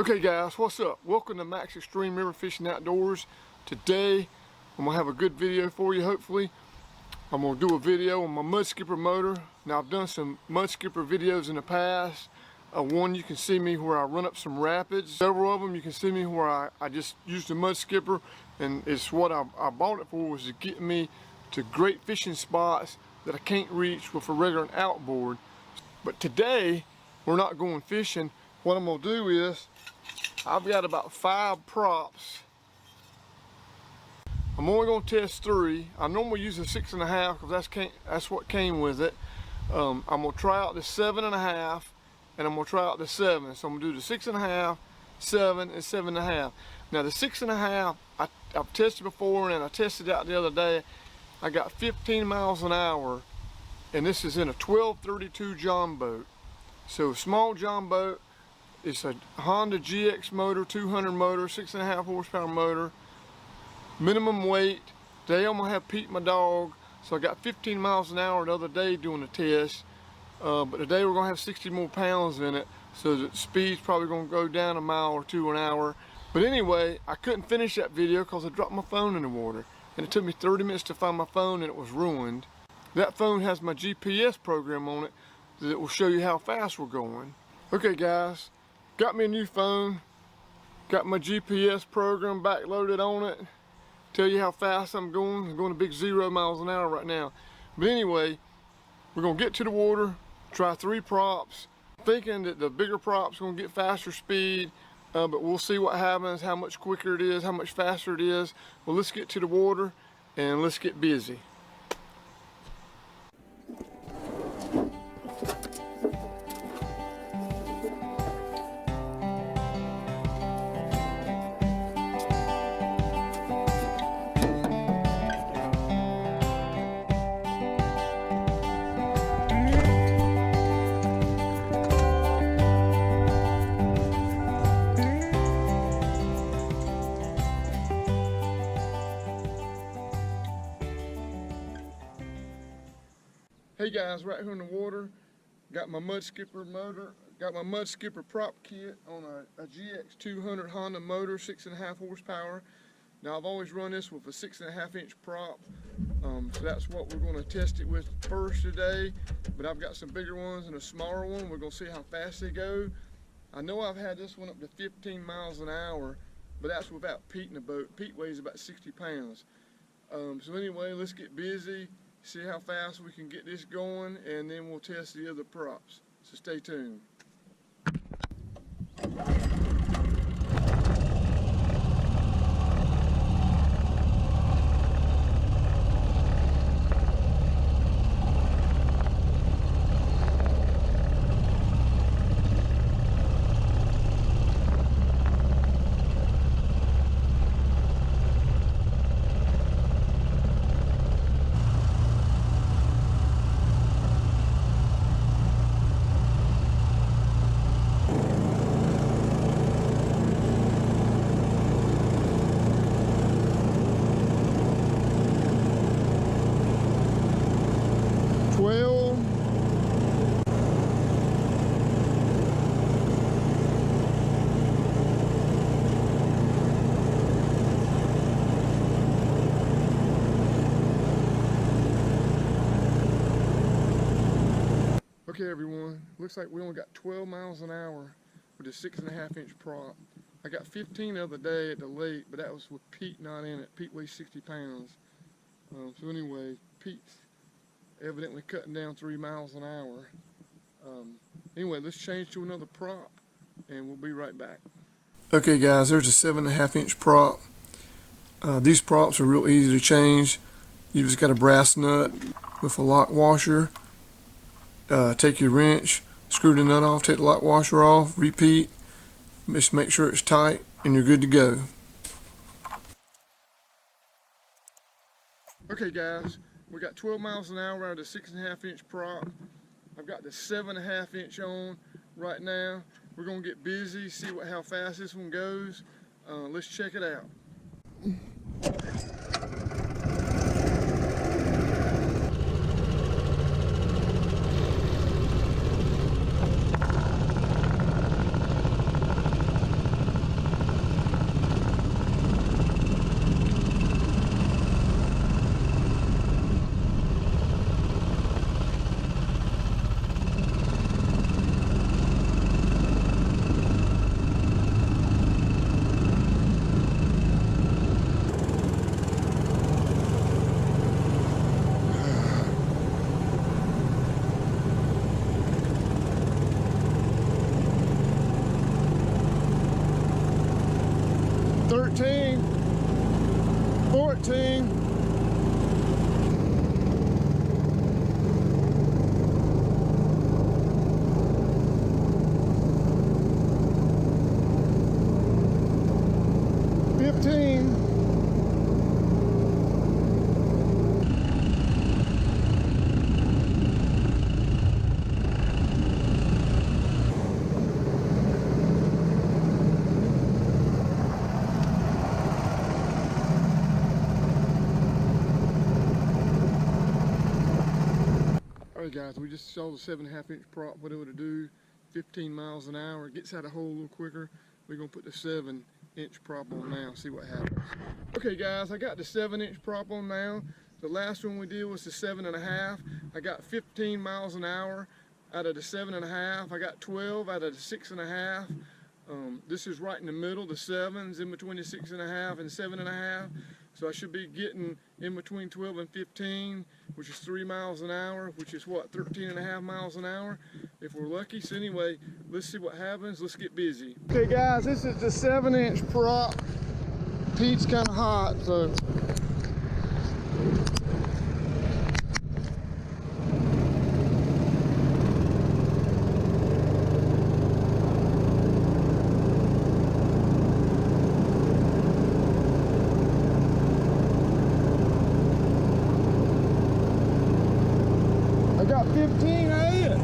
Okay guys, what's up? Welcome to Max Extreme River Fishing Outdoors. Today I'm going to have a good video for you, hopefully. I'm going to do a video on my Mud-Skipper motor. Now I've done some Mud-Skipper videos in the past. One you can see me where I run up some rapids. Several of them you can see me where I just used a Mud-Skipper, and it's what I bought it for, was to get me to great fishing spots that I can't reach with a regular outboard. But today we're not going fishing. What I'm going to do is, I've got about 5 props. I'm only going to test 3. I normally use a 6.5 because that's what came with it. I'm going to try out the 7.5, and I'm going to try out the 7. So I'm going to do the 6.5, 7, and 7.5. Now the 6.5, I've tested before, and I tested out the other day. I got 15 miles an hour, and this is in a 1232 Jon Boat. So small Jon Boat. It's a Honda GX motor, 200 motor, 6.5 horsepower motor. Minimum weight. Today I'm gonna have Pete, my dog. So I got 15 miles an hour the other day doing the test. But today we're gonna have 60 more pounds in it. So the speed's probably gonna go down a mile or 2 an hour. But anyway, I couldn't finish that video because I dropped my phone in the water. And it took me 30 minutes to find my phone, and it was ruined. That phone has my GPS program on it that will show you how fast we're going. Okay guys. Got me a new phone, got my GPS program backloaded on it, tell you how fast I'm going a big 0 miles an hour right now. But anyway, we're gonna get to the water, try 3 props, thinking that the bigger prop's gonna get faster speed, but we'll see what happens, how much quicker it is, how much faster it is. Well, let's get to the water and let's get busy. Hey guys, right here in the water, got my Mud-Skipper motor, got my Mud-Skipper prop kit on a GX 200 Honda motor, 6.5 horsepower. Now I've always run this with a 6.5 inch prop, so that's what we're going to test it with first today. But I've got some bigger ones and a smaller one. We're going to see how fast they go. I know I've had this one up to 15 miles an hour, but that's without Pete in the boat. Pete weighs about 60 pounds. So anyway, let's get busy. See how fast we can get this going, and then we'll test the other props. So stay tuned. Okay everyone, looks like we only got 12 miles an hour with a 6.5 inch prop. I got 15 the other day at the lake, but that was with Pete not in it. Pete weighs 60 pounds. So anyway, Pete's evidently cutting down 3 miles an hour. Anyway, let's change to another prop and we'll be right back. Okay guys, there's a 7.5 inch prop. These props are real easy to change. You just got a brass nut with a lock washer. Take your wrench, screw the nut off, take the lock washer off, repeat, just make sure it's tight, and you're good to go. Okay guys, we got 12 miles an hour out of the 6.5 inch prop. I've got the 7.5 inch on right now. We're gonna get busy, see how fast this one goes. Let's check it out. 14. Alright guys, we just saw the 7.5 inch prop, what it would do, 15 miles an hour. It gets out of hole a little quicker. We're going to put the 7 inch prop on now, see what happens. Okay guys, I got the 7 inch prop on now. The last one we did was the 7.5. I got 15 miles an hour out of the 7.5. I got 12 out of the 6.5. This is right in the middle, the 7's in between the 6.5 and 7.5. So I should be getting in between 12 and 15, which is 3 miles an hour, which is what, 13.5 miles an hour, if we're lucky. So anyway, let's see what happens. Let's get busy. Okay guys, this is the 7 inch prop. Pete's kind of hot, so. I got 15, I ate it.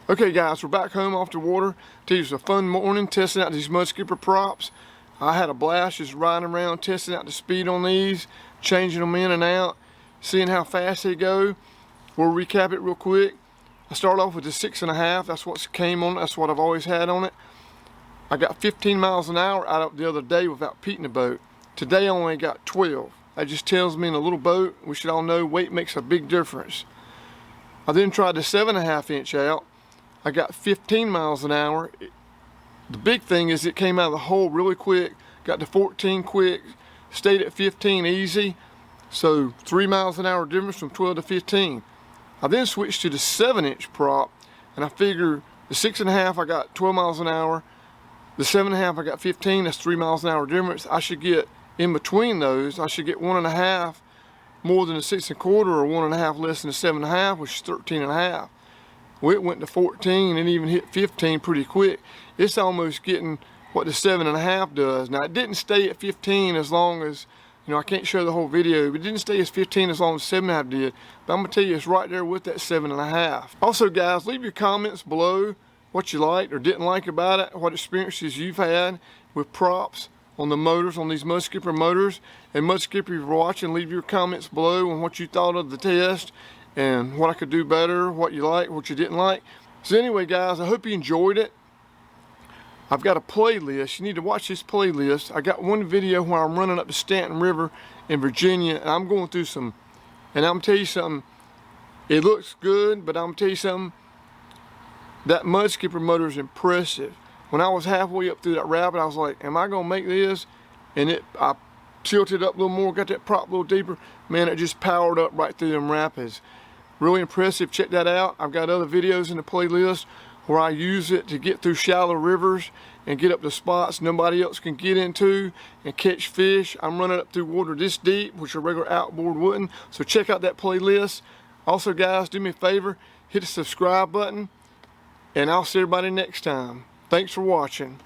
Okay guys, we're back home off the water. It was a fun morning testing out these Mud-Skipper props. I had a blast just riding around testing out the speed on these, changing them in and out, seeing how fast they go. We'll recap it real quick. I started off with the 6.5, that's what came on it, that's what I've always had on it. I got 15 miles an hour out of the other day without Pete in the boat. Today I only got 12. That just tells me in a little boat, we should all know weight makes a big difference. I then tried the 7.5 inch out. I got 15 miles an hour. The big thing is it came out of the hole really quick, got to 14 quick, stayed at 15 easy. So 3 miles an hour difference from 12 to 15. I then switched to the 7 inch prop, and I figured the 6.5 I got 12 miles an hour, the 7.5 I got 15, that's 3 miles an hour difference. I should get in between those, I should get 1.5 more than the 6.25 or 1.5 less than the 7.5, which is 13.5. Well, it went to 14 and even hit 15 pretty quick. It's almost getting what the 7.5 does. Now it didn't stay at 15 as long as, you know, I can't show the whole video, but it didn't stay as 15 as long as 7.5 did. But I'm gonna tell you, it's right there with that 7.5. Also guys, leave your comments below what you liked or didn't like about it, what experiences you've had with props on the motors, on these Mud-Skipper motors. And Mud-Skipper, if you're watching, leave your comments below on what you thought of the test and what I could do better, what you like, what you didn't like. So anyway guys, I hope you enjoyed it. I've got a playlist. You need to watch this playlist. I got one video where I'm running up the Stanton River in Virginia, and I'm going through some, and I'm gonna tell you something, it looks good, but I'm gonna tell you something, that Mud-Skipper motor is impressive. When I was halfway up through that rapid, I was like, am I gonna make this? And I tilted up a little more, got that prop a little deeper. Man, it just powered up right through them rapids. Really impressive. Check that out. I've got other videos in the playlist where I use it to get through shallow rivers and get up to spots nobody else can get into and catch fish. I'm running up through water this deep, which a regular outboard wouldn't. So check out that playlist. Also guys, do me a favor, hit the subscribe button, and I'll see everybody next time. Thanks for watching.